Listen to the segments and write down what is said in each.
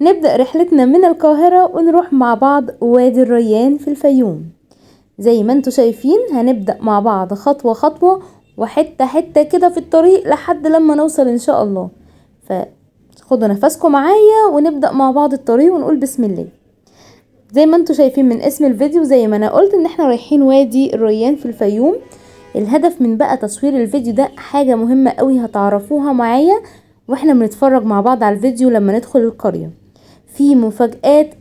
نبدأ رحلتنا من القاهرة ونروح مع بعض وادي الريان في الفيوم. زي ما انتوا شايفين هنبدأ مع بعض خطوة خطوة وحتة حتة كده في الطريق لحد لما نوصل ان شاء الله. فخدوا نفسكم معايا ونبدأ مع بعض الطريق ونقول بسم الله. زي ما انتوا شايفين من اسم الفيديو، زي ما انا قلت ان احنا رايحين وادي الريان في الفيوم. الهدف من بقى تصوير الفيديو ده حاجة مهمة قوي هتعرفوها معايا واحنا بنتفرج مع بعض على الفيديو. لما ندخل القرية في مفاجآت،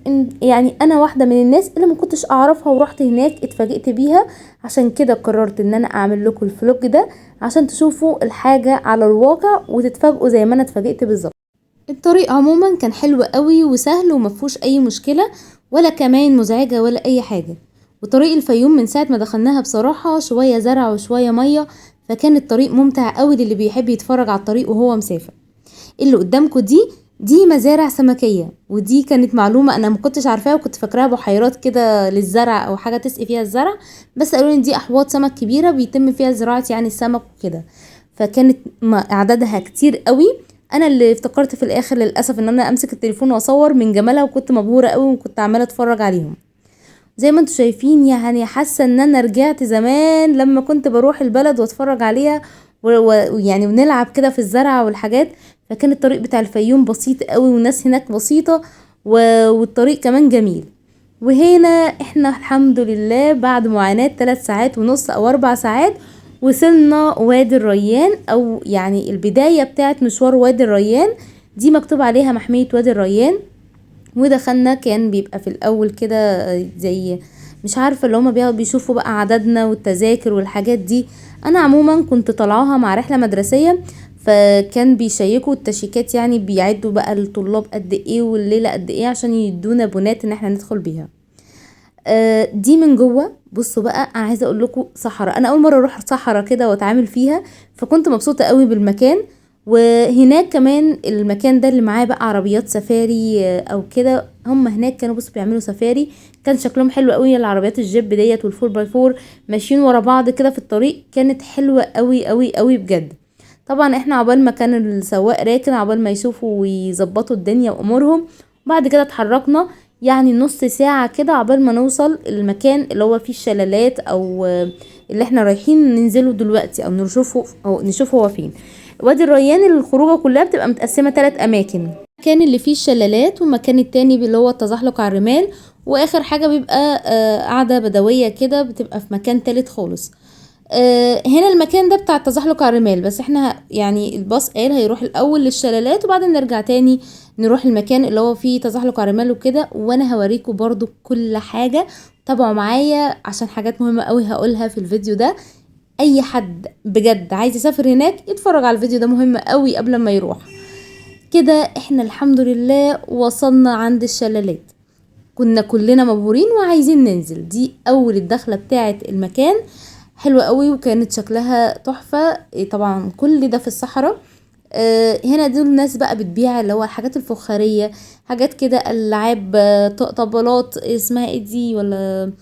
يعني انا واحدة من الناس اللي ما كنتش اعرفها ورحت هناك اتفاجئت بيها. عشان كده قررت ان انا اعمل لكم الفلوج ده عشان تشوفوا الحاجة على الواقع وتتفاجئوا زي ما انا اتفاجئت بالظبط. الطريق عموما كان حلو قوي وسهل ومفهوش اي مشكلة ولا كمان مزعجة ولا اي حاجة. وطريق الفيوم من ساعة ما دخلناها بصراحة شوية زرع وشوية مية، فكان الطريق ممتع قوي للي بيحب يتفرج على الطريق وهو مسافر. اللي قدامكم دي مزارع سمكية، ودي كانت معلومة انا ما كنتش عارفاها وكنت فاكراها بحيرات كده للزرع او حاجة تسقي فيها الزرع، بس قالوا لي دي احواض سمك كبيرة بيتم فيها زراعة يعني السمك وكده. فكانت اعدادها كتير قوي. انا اللي افتكرت في الاخر للاسف ان انا امسك التليفون واصور من جمالها، وكنت مبهورة قوي وكنت عمالة اتفرج عليهم. زي ما انتوا شايفين يعني حاسة ان انا رجعت زمان لما كنت بروح البلد واتفرج عليها ويعني ونلعب كده في الزرع والحاجات. فكان الطريق بتاع الفيوم بسيط قوي والناس هناك بسيطة والطريق كمان جميل. وهنا احنا الحمد لله بعد معاناة 3 ساعات ونص او 4 ساعات وصلنا وادي الريان، او يعني البداية بتاعت مشوار وادي الريان. دي مكتوب عليها محمية وادي الريان. ودخلنا كان بيبقى في الاول كده زي مش عارفة اللي هما بيشوفوا بقى عددنا والتذاكر والحاجات دي. انا عموما كنت طالعاها مع رحلة مدرسية، فكان بيشيكوا التشيكات، يعني بيعدوا بقى الطلاب قد ايه والليلة قد ايه عشان يدونا بونات ان احنا ندخل بيها. دي من جوه. بصوا بقى انا عايزه اقول لكم صحراء، انا اول مره اروح صحراء كده واتعامل فيها، فكنت مبسوطه قوي بالمكان. وهناك كمان المكان ده اللي معاه بقى عربيات سفاري او كده، هم هناك كانوا بصوا بيعملوا سفاري. كان شكلهم حلو قوي، العربيات الجيب ديت والفور باي فور ماشيين ورا بعض كده في الطريق، كانت حلوه قوي قوي قوي بجد. طبعا احنا عقبال ما كان السواق راكن، عقبال ما يشوفوا ويظبطوا الدنيا وامورهم، بعد كده اتحركنا يعني نص ساعة كده عقبال ما نوصل المكان اللي هو فيه الشلالات، او اللي احنا رايحين ننزله دلوقتي او نشوفه هو فين. وادي الريان الخروجة كلها بتبقى متقسمة 3 اماكن، المكان اللي فيه الشلالات والمكان التاني اللي هو التزحلق على الرمال، واخر حاجة بيبقى قعدة بدوية كده بتبقى في مكان تالت خالص. هنا المكان ده بتاع التزحلق على الرمال، بس احنا يعني الباص قال هيروح الاول للشلالات وبعدين نرجع تاني نروح المكان اللي هو فيه تزحلق على الرمال وكده. وانا هوريكم برضو كل حاجة، تابعوا معايا عشان حاجات مهمة قوي هقولها في الفيديو ده. اي حد بجد عايز يسافر هناك يتفرج على الفيديو ده، مهم قوي قبل ما يروح. كده احنا الحمد لله وصلنا عند الشلالات، كنا كلنا مبهورين وعايزين ننزل. دي اول الدخلة بتاعة المكان، حلوة قوي وكانت شكلها تحفة. طبعا كل ده في الصحراء. هنا دول الناس بقى بتبيع اللي هو الحاجات الفخارية، حاجات كده العاب، طبلات اسمها ايه دي ولا.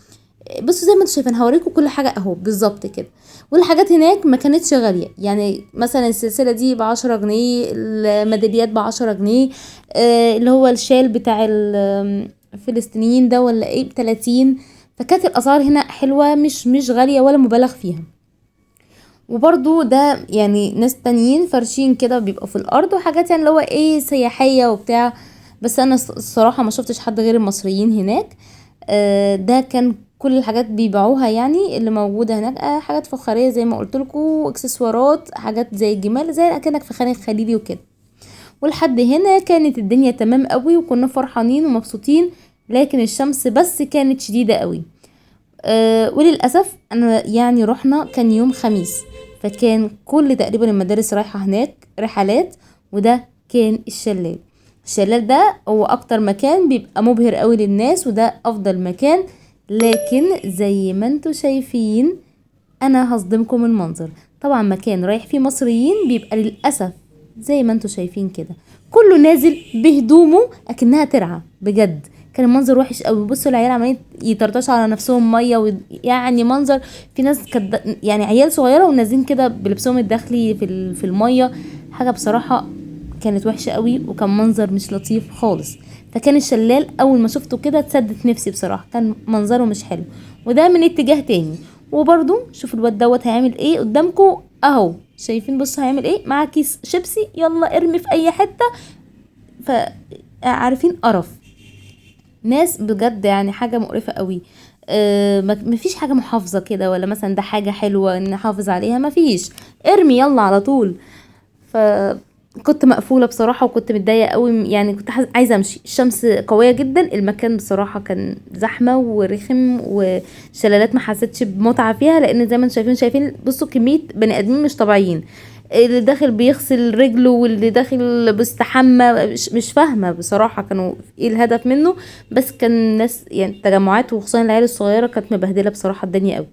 بصوا زي ما انتوا شايفين هوريكم كل حاجة اهو بالظبط كده. والحاجات هناك ما كانتش غالية، يعني مثلا السلسلة دي ب10 جنيه، الميداليات ب10 جنيه، اللي هو الشال بتاع الفلسطينيين ده ولا ايه ب30. فكانت الاسعار هنا حلوة، مش غالية ولا مبالغ فيها. وبرضو ده يعني ناس تانيين فرشين كده بيبقوا في الارض وحاجات يعني اللي هو ايه سياحية وبتاع. بس انا الصراحة ما شفتش حد غير المصريين هناك. ده كان كل الحاجات بيبيعوها يعني اللي موجودة هناك، حاجات فخارية زي ما قلت لكم، اكسسوارات، حاجات زي الجمال زي اكنك في خان الخليلي وكده. ولحد هنا كانت الدنيا تمام قوي وكنا فرحانين ومبسوطين، لكن الشمس بس كانت شديدة قوي. وللأسف أنا يعني رحنا كان يوم خميس، فكان كل تقريبا المدارس رايحة هناك رحلات. وده كان الشلال ده هو أكتر مكان بيبقى مبهر قوي للناس، وده أفضل مكان. لكن زي ما انتوا شايفين أنا هصدمكم المنظر. طبعا مكان رايح فيه مصريين بيبقى للأسف زي ما انتوا شايفين كده كله نازل بهدومه اكنها ترعى بجد. كان المنظر وحش قوي. بصوا العيال عمالين يطرطشوا على نفسهم ميه يعني منظر. في ناس يعني عيال صغيره ونازلين كده بلبسهم الداخلي في الميه. حاجه بصراحه كانت وحشة قوي وكان منظر مش لطيف خالص. فكان الشلال اول ما شفته كده اتسدت نفسي بصراحة، كان منظره مش حلو. وده من اتجاه تاني. وبرضو شوف الواد دوت هيعمل ايه قدامكم اهو، شايفين؟ بصوا هيعمل ايه، معاه كيس شيبسي، يلا ارمي في اي حتة. فعارفين قرف ناس بجد، يعني حاجة مقرفة قوي. مفيش حاجة محافظة كده، ولا مثلا ده حاجة حلوة نحافظ عليها، مفيش، ارمي يلا على طول. فكنت مقفولة بصراحة وكنت متضايقة قوي، يعني كنت عايزة امشي، الشمس قوية جدا، المكان بصراحة كان زحمة ورخم وشلالات ما حسيتش بمتعة فيها، لان زي ما انتم شايفين بصوا كمية بني ادمين مش طبيعيين، اللي داخل بيغسل رجله واللي داخل بيستحمى، مش فاهمة بصراحة كانوا ايه الهدف منه. بس كان ناس يعني تجمعات، وخصوصا العيال الصغيرة كانت مبهدلة بصراحة الدنيا قوي.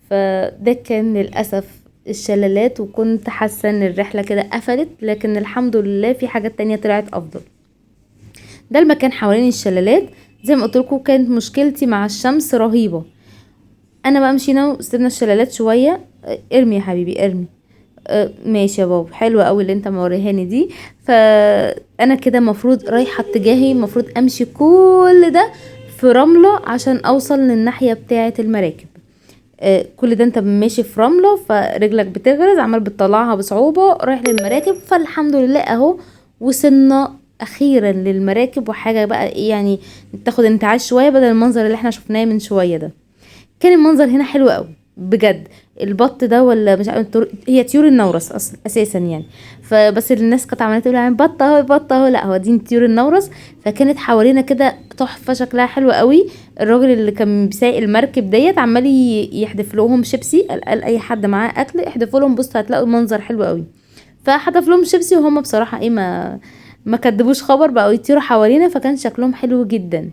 فده كان للأسف الشلالات، وكنت حاسة ان الرحلة كده قفلت، لكن الحمد لله في حاجات تانية طلعت افضل. ده المكان حوالين الشلالات. زي ما قلت لكم كانت مشكلتي مع الشمس رهيبة. انا بقى مشينا وسيبنا الشلالات شوية. ارمي يا حبيبي ارمي. ماشي يا بابا، حلوة قوي اللي انت موريهاني دي. فانا كده مفروض رايحة اتجاهي، مفروض امشي كل ده في رملة عشان اوصل للناحية بتاعة المراكب. كل ده انت ماشي في رملة، فرجلك بتغرز، عمال بتطلعها بصعوبة رايح للمراكب. فالحمد لله اهو وصلنا اخيرا للمراكب، وحاجة بقى ايه يعني تاخد انتعاش شوية بدل المنظر اللي احنا شفناه من شوية ده. كان المنظر هنا حلو قوي بجد. البط ده ولا مش عارفه هي طيور النورس اساسا يعني. فبس الناس كانت عماله تقول يعني بط اهو بط اهو، لا هو دي طيور النورس. فكانت حوالينا كده تحفه، شكلها حلو قوي. الراجل اللي كان بيسايق المركب ديت عمال يحدف لهم شيبسي، قال اي حد معاه اكل احدفوا لهم، بصوا هتلاقوا المنظر حلو قوي. فحدف لهم شيبسي، وهم بصراحه ايه ما كدبوش خبر، بقوا يطيروا حوالينا، فكان شكلهم حلو جدا.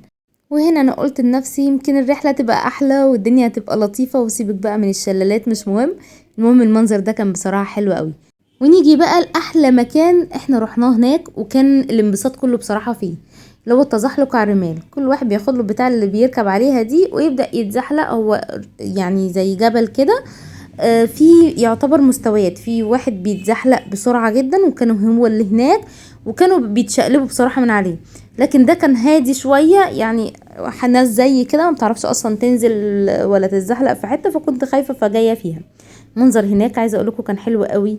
وهنا انا قلت لنفسي يمكن الرحلة تبقى احلى والدنيا تبقى لطيفة، وسيبك بقى من الشلالات مش مهم، المهم المنظر ده كان بصراحة حلو قوي. ونيجي بقى لأحلى مكان احنا رحناه هناك، وكان الانبساط كله بصراحة فيه، اللي هو التزحلق على الرمال. كل واحد بياخد له بتاع اللي بيركب عليها دي ويبدأ يتزحلق. هو يعني زي جبل كده، في يعتبر مستويات، في واحد بيتزحلق بسرعة جدا وكانوا هو اللي هناك، وكانوا بيتشقلبوا بصراحة من عليه. لكن ده كان هادي شوية، يعني ناس زي كده ما بتعرفش اصلا تنزل ولا تتزحلق في حتة، فكنت خايفة فجاية فيها. منظر هناك عايزة اقولكم كان حلو قوي.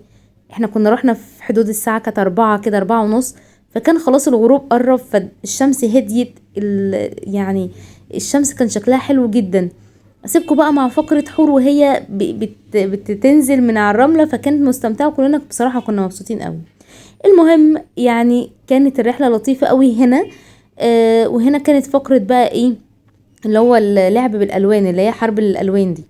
احنا كنا رحنا في حدود الساعة كانت 4 كده، 4:30، فكان خلاص الغروب قرب، فالشمس هديت يعني الشمس كان شكلها حلو جدا. اسيبكم بقى مع فقرة حور وهي بتنزل من على الرملة، فكانت مستمتعة وكلنا بصراحة كنا مبسوطين قوي. المهم يعني كانت الرحلة لطيفة قوي هنا. وهنا كانت فقرة بقى ايه، اللي هو اللعب بالالوان، اللي هي حرب الالوان دي.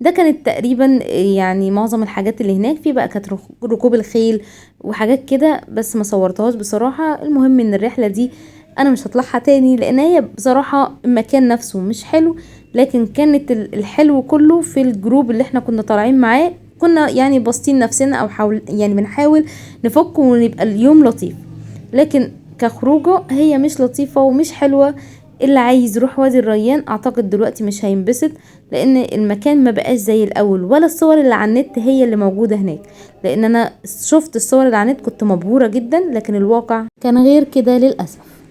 ده كانت تقريبا يعني معظم الحاجات اللي هناك. في بقى كانت ركوب الخيل وحاجات كده، بس ما صورتهاش بصراحة. المهم ان الرحلة دي انا مش هطلعها تاني، لان هي بصراحة المكان نفسه مش حلو، لكن كانت الحلو كله في الجروب اللي احنا كنا طالعين معاه. كنا يعني باسطين نفسنا، او حاول يعني بنحاول نفك ونبقى اليوم لطيف. لكن كخروجه هي مش لطيفة ومش حلوة. اللي عايز يروح وادي الريان اعتقد دلوقتي مش هينبسط، لان المكان ما بقاش زي الاول، ولا الصور اللي على النت هي اللي موجودة هناك. لان انا شفت الصور اللي على النت كنت مبهورة جدا، لكن الواقع كان غير كده للأسف.